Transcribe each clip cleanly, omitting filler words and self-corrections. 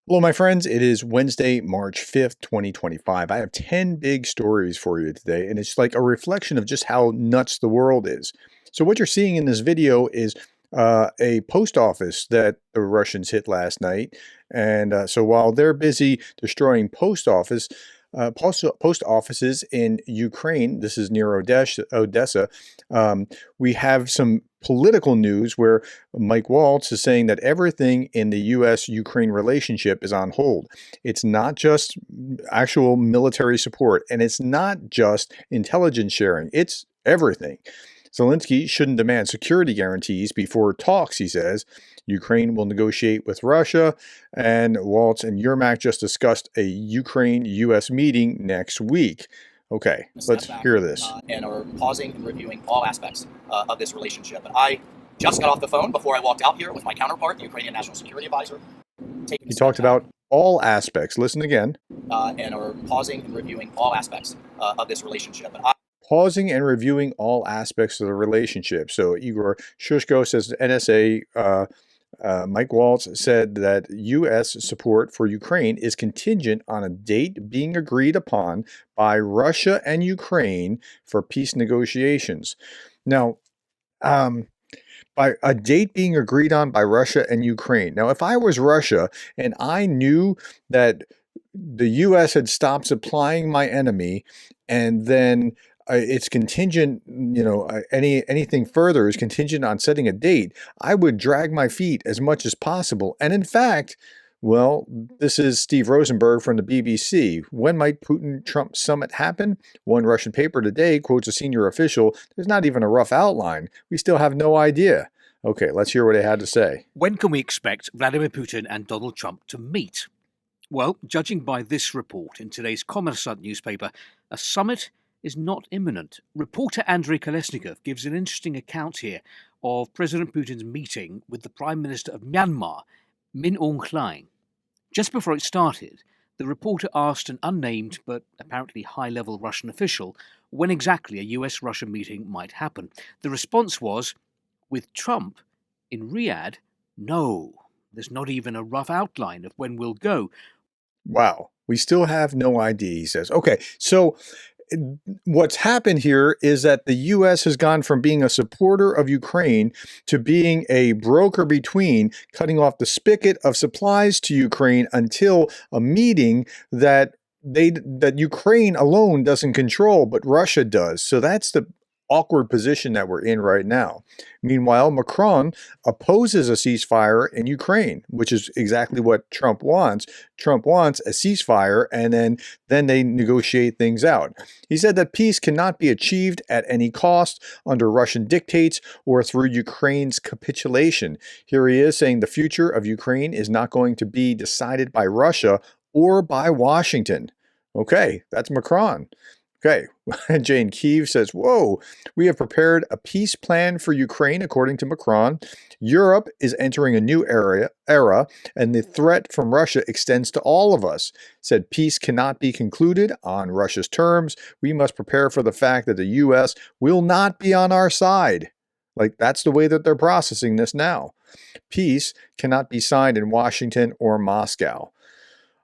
Hello, my friends. It is Wednesday, March 5th, 2025. I have 10 big stories for you today, and it's like a reflection of just how nuts the world is. So, what you're seeing in this video is a post office that the Russians hit last night. And so, while they're busy destroying post offices in Ukraine, this is near Odessa, we have some political news where Mike Waltz is saying that everything in the U.S.-Ukraine relationship is on hold. It's not just actual military support, and it's not just intelligence sharing. It's everything. Zelensky shouldn't demand security guarantees before talks, he says. Ukraine will negotiate with Russia, and Waltz and Yermak just discussed a Ukraine-U.S. meeting next week. Okay, let's hear this. And are pausing and reviewing all aspects of this relationship. And I just got off the phone before I walked out here with my counterpart, the Ukrainian National Security Advisor. He talked about all aspects. Listen again. And are pausing and reviewing all aspects of this relationship. And pausing and reviewing all aspects of the relationship. So Igor Shushko says NSA, Mike Waltz said that U.S. support for Ukraine is contingent on a date being agreed upon by Russia and Ukraine for peace negotiations. Now, by a date being agreed on by Russia and Ukraine. Now, if I was Russia and I knew that the U.S. had stopped supplying my enemy, and then it's contingent, anything further is contingent on setting a date, I would drag my feet as much as possible. And in fact, well, this is Steve Rosenberg from the BBC. When might Putin-Trump summit happen? One Russian paper today quotes a senior official. There's not even a rough outline. We still have no idea. Okay, let's hear what they had to say. When can we expect Vladimir Putin and Donald Trump to meet? Well, judging by this report in today's Kommersant newspaper, a summit is not imminent. Reporter Andrei Kolesnikov gives an interesting account here of President Putin's meeting with the Prime Minister of Myanmar, Min Aung Hlaing. Just before it started, the reporter asked an unnamed but apparently high-level Russian official when exactly a US-Russia meeting might happen. The response was, with Trump in Riyadh, no. There's not even a rough outline of when we'll go. Wow, we still have no idea, he says. Okay, so what's happened here is that the U.S. has gone from being a supporter of Ukraine to being a broker between, cutting off the spigot of supplies to Ukraine until a meeting that Ukraine alone doesn't control, but Russia does. So that's the awkward position that we're in right now. Meanwhile, Macron opposes a ceasefire in Ukraine, which is exactly what Trump wants. Trump wants a ceasefire, and then they negotiate things out. He said that peace cannot be achieved at any cost under Russian dictates or through Ukraine's capitulation. Here he is saying the future of Ukraine is not going to be decided by Russia or by Washington. Okay, that's Macron. Okay, Jane Kiev says, whoa, we have prepared a peace plan for Ukraine, according to Macron. Europe is entering a new era, and the threat from Russia extends to all of us. Said peace cannot be concluded on Russia's terms. We must prepare for the fact that the U.S. will not be on our side. Like, that's the way that they're processing this now. Peace cannot be signed in Washington or Moscow.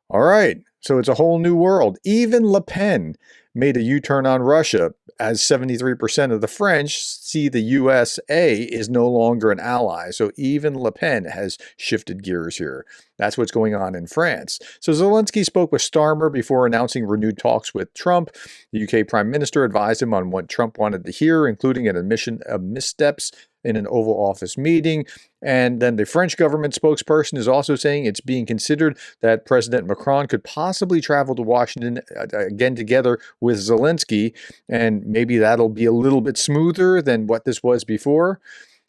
All right, so it's a whole new world. Even Le Pen made a U-turn on Russia, as 73% of the French see the USA is no longer an ally. So even Le Pen has shifted gears here. That's what's going on in France. So Zelensky spoke with Starmer before announcing renewed talks with Trump. The UK Prime Minister advised him on what Trump wanted to hear, including an admission of missteps in an Oval Office meeting. And then the French government spokesperson is also saying it's being considered that President Macron could possibly travel to Washington again together with Zelensky, and maybe that'll be a little bit smoother than what this was before.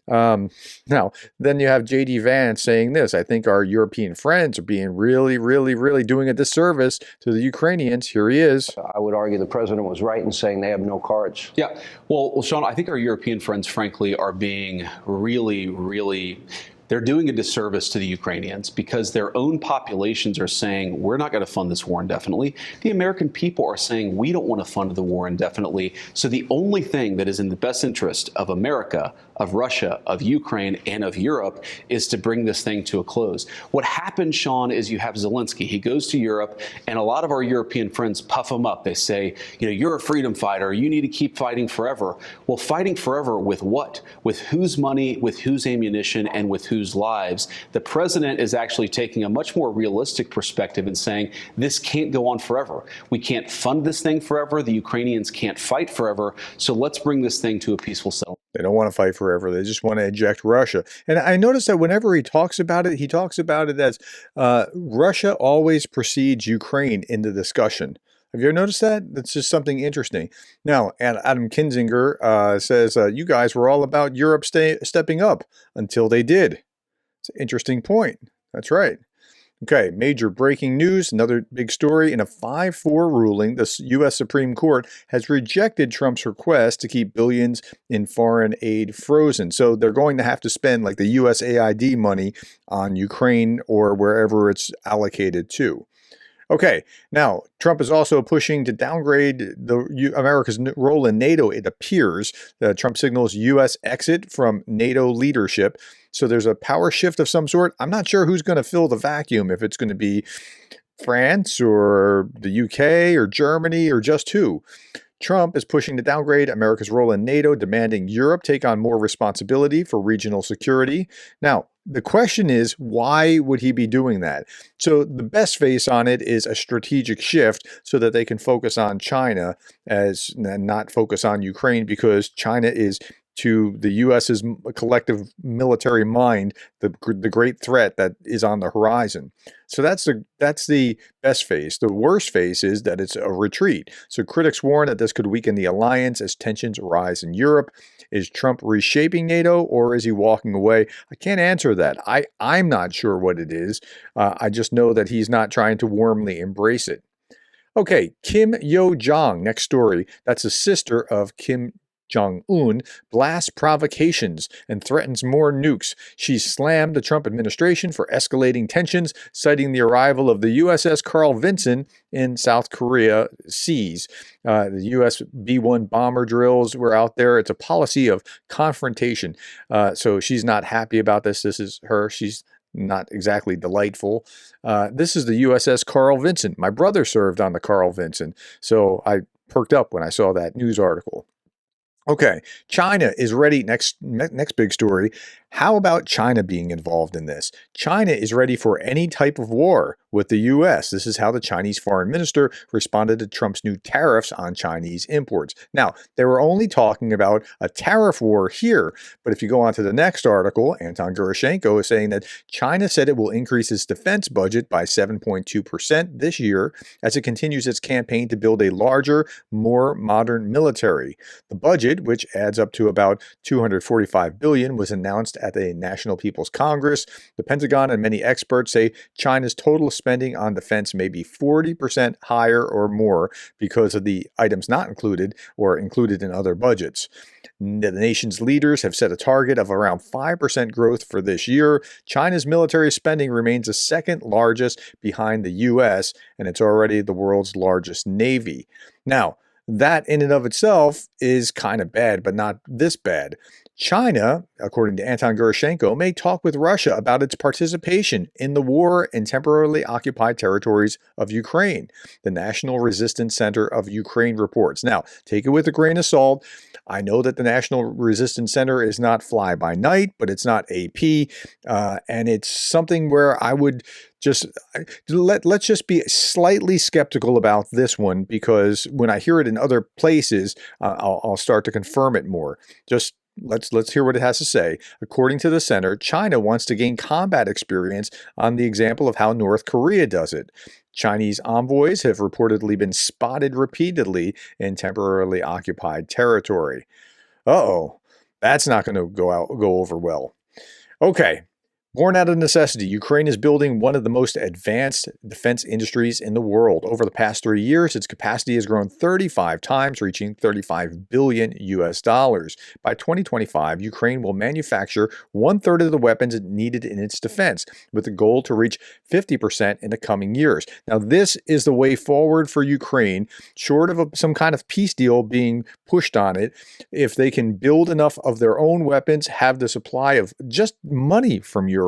Now, then you have J.D. Vance saying this: I think our European friends are being really doing a disservice to the Ukrainians. Here he is. I would argue the president was right in saying they have no cards. Yeah. Well, Sean, I think our European friends, frankly, are being really they're doing a disservice to the Ukrainians because their own populations are saying, we're not going to fund this war indefinitely. The American people are saying, we don't want to fund the war indefinitely. So the only thing that is in the best interest of America, of Russia, of Ukraine, and of Europe is to bring this thing to a close. What happens, Sean, is you have Zelensky. He goes to Europe, and a lot of our European friends puff him up. They say, you're a freedom fighter. You need to keep fighting forever. Well, fighting forever with what? With whose money, with whose ammunition, and with whose lives? The president is actually taking a much more realistic perspective and saying, this can't go on forever. We can't fund this thing forever. The Ukrainians can't fight forever. So let's bring this thing to a peaceful settlement. They don't want to fight forever. They just want to eject Russia. And I noticed that whenever he talks about it, he talks about it as Russia always precedes Ukraine in the discussion. Have you ever noticed that? That's just something interesting. Now, Adam Kinzinger says, you guys were all about Europe stepping up until they did. It's an interesting point. That's right. Okay, major breaking news, another big story. In a 5-4 ruling, the U.S. Supreme Court has rejected Trump's request to keep billions in foreign aid frozen. So they're going to have to spend like the USAID money on Ukraine or wherever it's allocated to. Okay, now, Trump is also pushing to downgrade America's role in NATO, it appears. Trump signals U.S. exit from NATO leadership. So there's a power shift of some sort. I'm not sure who's going to fill the vacuum, if it's going to be France or the UK or Germany or just who. Trump is pushing to downgrade America's role in NATO, demanding Europe take on more responsibility for regional security. Now, the question is, why would he be doing that? So the best face on it is a strategic shift so that they can focus on China and not focus on Ukraine, because China is, to the U.S.'s collective military mind, the great threat that is on the horizon. So that's the best face. The worst face is that it's a retreat. So critics warn that this could weaken the alliance as tensions rise in Europe. Is Trump reshaping NATO, or is he walking away? I can't answer that. I'm not sure what it is. I just know that he's not trying to warmly embrace it. Okay, Kim Yo-jong, next story. That's a sister of Kim Jong-un, blasts provocations and threatens more nukes. She slammed the Trump administration for escalating tensions, citing the arrival of the USS Carl Vinson in South Korea seas. The U.S. B-1 bomber drills were out there. It's a policy of confrontation. So she's not happy about this. This is her. She's not exactly delightful. This is the USS Carl Vinson. My brother served on the Carl Vinson, so I perked up when I saw that news article. Okay, China is ready. Next big story. How about China being involved in this? China is ready for any type of war with the U.S. This is how the Chinese foreign minister responded to Trump's new tariffs on Chinese imports. Now, they were only talking about a tariff war here, but if you go on to the next article, Anton Gerashenko is saying that China said it will increase its defense budget by 7.2% this year as it continues its campaign to build a larger, more modern military. The budget, which adds up to about $245 billion, was announced at the National People's Congress. The Pentagon and many experts say China's total spending on defense may be 40% higher or more because of the items not included or included in other budgets. The nation's leaders have set a target of around 5% growth for this year. China's military spending remains the second largest behind the U.S., and it's already the world's largest navy. Now, that in and of itself is kind of bad, but not this bad. China, according to Anton Gerashenko, may talk with Russia about its participation in the war in temporarily occupied territories of Ukraine, the National Resistance Center of Ukraine reports. Now, take it with a grain of salt. I know that the National Resistance Center is not fly by night, but it's not AP, and it's something where I would just let's just be slightly skeptical about this one, because when I hear it in other places, I'll start to confirm it more. Just let's hear what it has to say. According to the center, China wants to gain combat experience on the example of how North Korea does it. Chinese envoys have reportedly been spotted repeatedly in temporarily occupied territory. Uh-oh, that's not going to go over well. Okay. Born out of necessity, Ukraine is building one of the most advanced defense industries in the world. Over the past 3 years, its capacity has grown 35 times, reaching 35 billion US dollars. By 2025, Ukraine will manufacture 1/3 of the weapons needed in its defense, with the goal to reach 50% in the coming years. Now, this is the way forward for Ukraine, short of some kind of peace deal being pushed on it. If they can build enough of their own weapons, have the supply of just money from Europe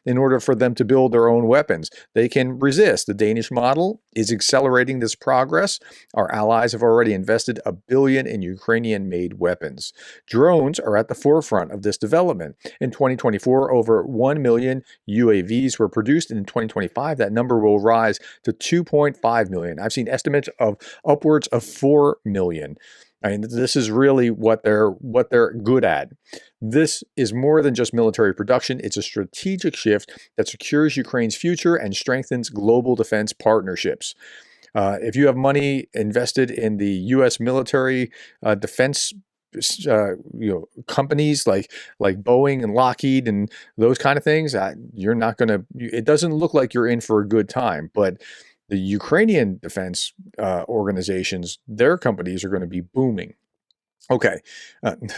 in order for them to build their own weapons, they can resist. The Danish model is accelerating this progress. Our allies have already invested $1 billion in Ukrainian-made weapons. Drones are at the forefront of this development. In 2024, over 1 million UAVs were produced, and in 2025, that number will rise to 2.5 million. I've seen estimates of upwards of 4 million. I mean, this is really what they're good at. This is more than just military production. It's a strategic shift that secures Ukraine's future and strengthens global defense partnerships. If you have money invested in the U.S. military defense companies like Boeing and Lockheed and those kind of things, you're not going to, it doesn't look like you're in for a good time. But the Ukrainian defense organizations, their companies are going to be booming. Okay,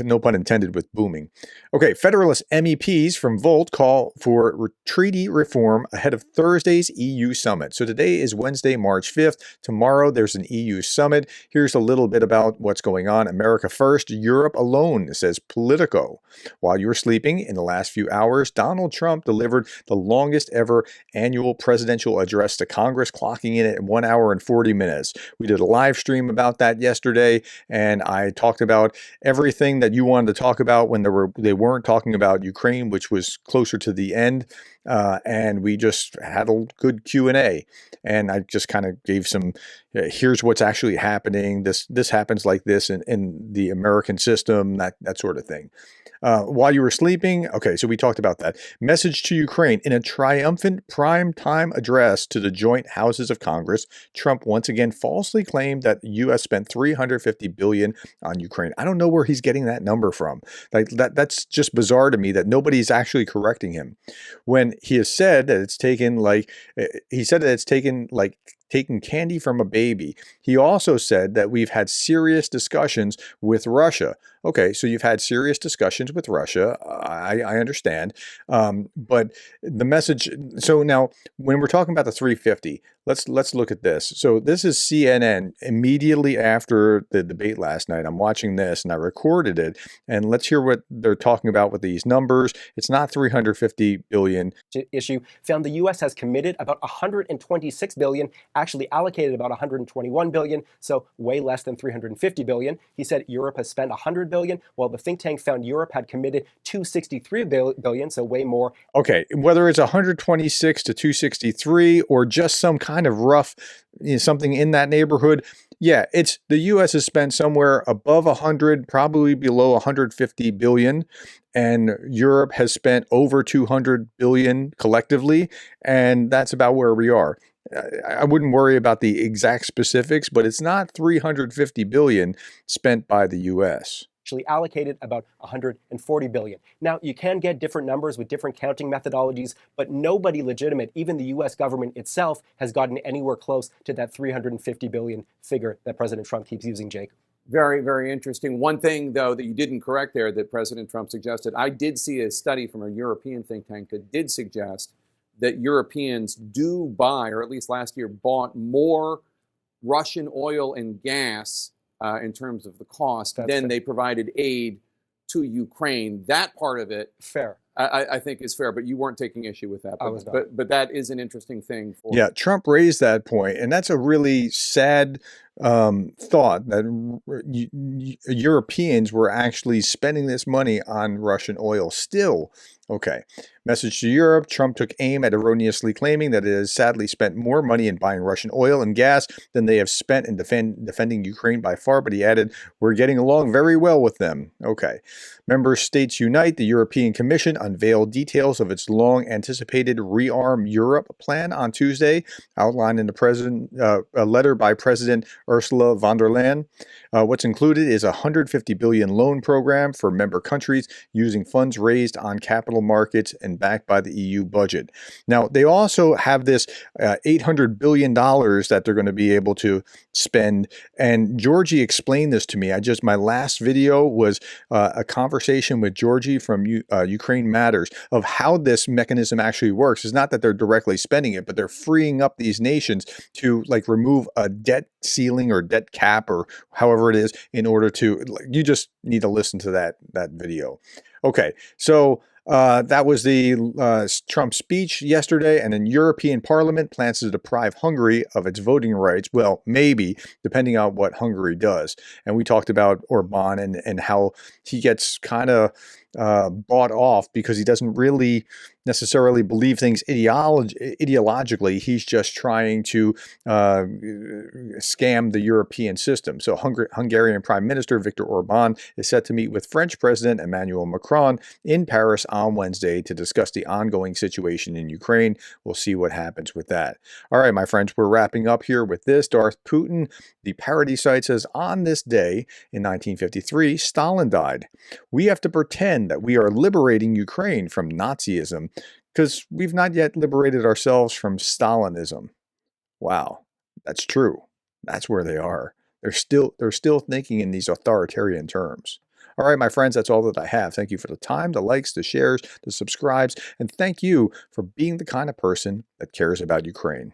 no pun intended with booming. Okay, Federalist MEPs from Waltz call for treaty reform ahead of Thursday's EU summit. So today is Wednesday, March 5th. Tomorrow there's an EU summit. Here's a little bit about what's going on. America first, Europe alone, says Politico. While you were sleeping in the last few hours, Donald Trump delivered the longest ever annual presidential address to Congress, clocking in at 1 hour and 40 minutes. We did a live stream about that yesterday, and I talked about everything that you wanted to talk about when they weren't talking about Ukraine, which was closer to the end, and we just had a good Q&A, and I just kind of gave some here's what's actually happening, this happens like this in the American system, that sort of thing. While you were sleeping, okay, so we talked about that. Message to Ukraine. In a triumphant prime-time address to the joint houses of Congress, Trump once again falsely claimed that the U.S. spent $350 billion on Ukraine. I don't know where he's getting that number from. Like that's just bizarre to me that nobody's actually correcting him. When he has said that it's taken taking candy from a baby. He also said that we've had serious discussions with Russia. Okay, so you've had serious discussions with Russia. I understand. But the message, so now when we're talking about the 350, let's look at this. So this is CNN immediately after the debate last night. I'm watching this and I recorded it, and let's hear what they're talking about with these numbers. It's not 350 billion. Issue found the U.S. has committed about 126 billion, actually allocated about 121 billion, so way less than 350 billion. He said Europe has spent 100 billion, while the think tank found Europe had committed 263 billion, so way more. Okay, whether it's 126 to 263 or just some kind of rough, something in that neighborhood, yeah, it's the U.S. has spent somewhere above 100, probably below 150 billion, and Europe has spent over 200 billion collectively, and that's about where we are. I wouldn't worry about the exact specifics, but it's not 350 billion spent by the U.S. Actually allocated about 140 billion. Now, you can get different numbers with different counting methodologies, but nobody legitimate, even the US government itself, has gotten anywhere close to that 350 billion figure that President Trump keeps using, Jake. Very, very interesting. One thing, though, that you didn't correct there that President Trump suggested, I did see a study from a European think tank that did suggest that Europeans do buy, or at least last year, bought more Russian oil and gas in terms of the cost than they provided aid to Ukraine. That part of it, fair, I think is fair, but you weren't taking issue with that. I was not. But that is an interesting thing. Yeah, Trump raised that point, and that's a really sad thought that Europeans were actually spending this money on Russian oil still. Okay. Message to Europe. Trump took aim at erroneously claiming that it has sadly spent more money in buying Russian oil and gas than they have spent in defending Ukraine by far, but he added, we're getting along very well with them. Okay. Member states unite. The European Commission unveiled details of its long-anticipated Rearm Europe plan on Tuesday, outlined in a letter by President Ursula von der Leyen. What's included is a $150 billion loan program for member countries using funds raised on capital markets and backed by the EU budget. Now, they also have this $800 billion that they're going to be able to spend. And Georgie explained this to me. My last video was a conversation with Georgie from Ukraine Matters of how this mechanism actually works. It's not that they're directly spending it, but they're freeing up these nations to like remove a debt ceiling or debt cap or however it is in order to, you just need to listen to that video. Okay, so that was the Trump speech yesterday, and then European Parliament plans to deprive Hungary of its voting rights. Well, maybe, depending on what Hungary does. And we talked about Orban and how he gets kind of bought off because he doesn't really necessarily believe things ideologically. He's just trying to scam the European system. So Hungarian Prime Minister Viktor Orban is set to meet with French President Emmanuel Macron in Paris on Wednesday to discuss the ongoing situation in Ukraine. We'll see what happens with that. All right, my friends, we're wrapping up here with this. Darth Putin, the parody site, says, on this day in 1953, Stalin died. We have to pretend that we are liberating Ukraine from Nazism because we've not yet liberated ourselves from Stalinism. Wow, that's true. That's where they are. They're still thinking in these authoritarian terms. All right, my friends, that's all that I have. Thank you for the time, the likes, the shares, the subscribes, and thank you for being the kind of person that cares about Ukraine.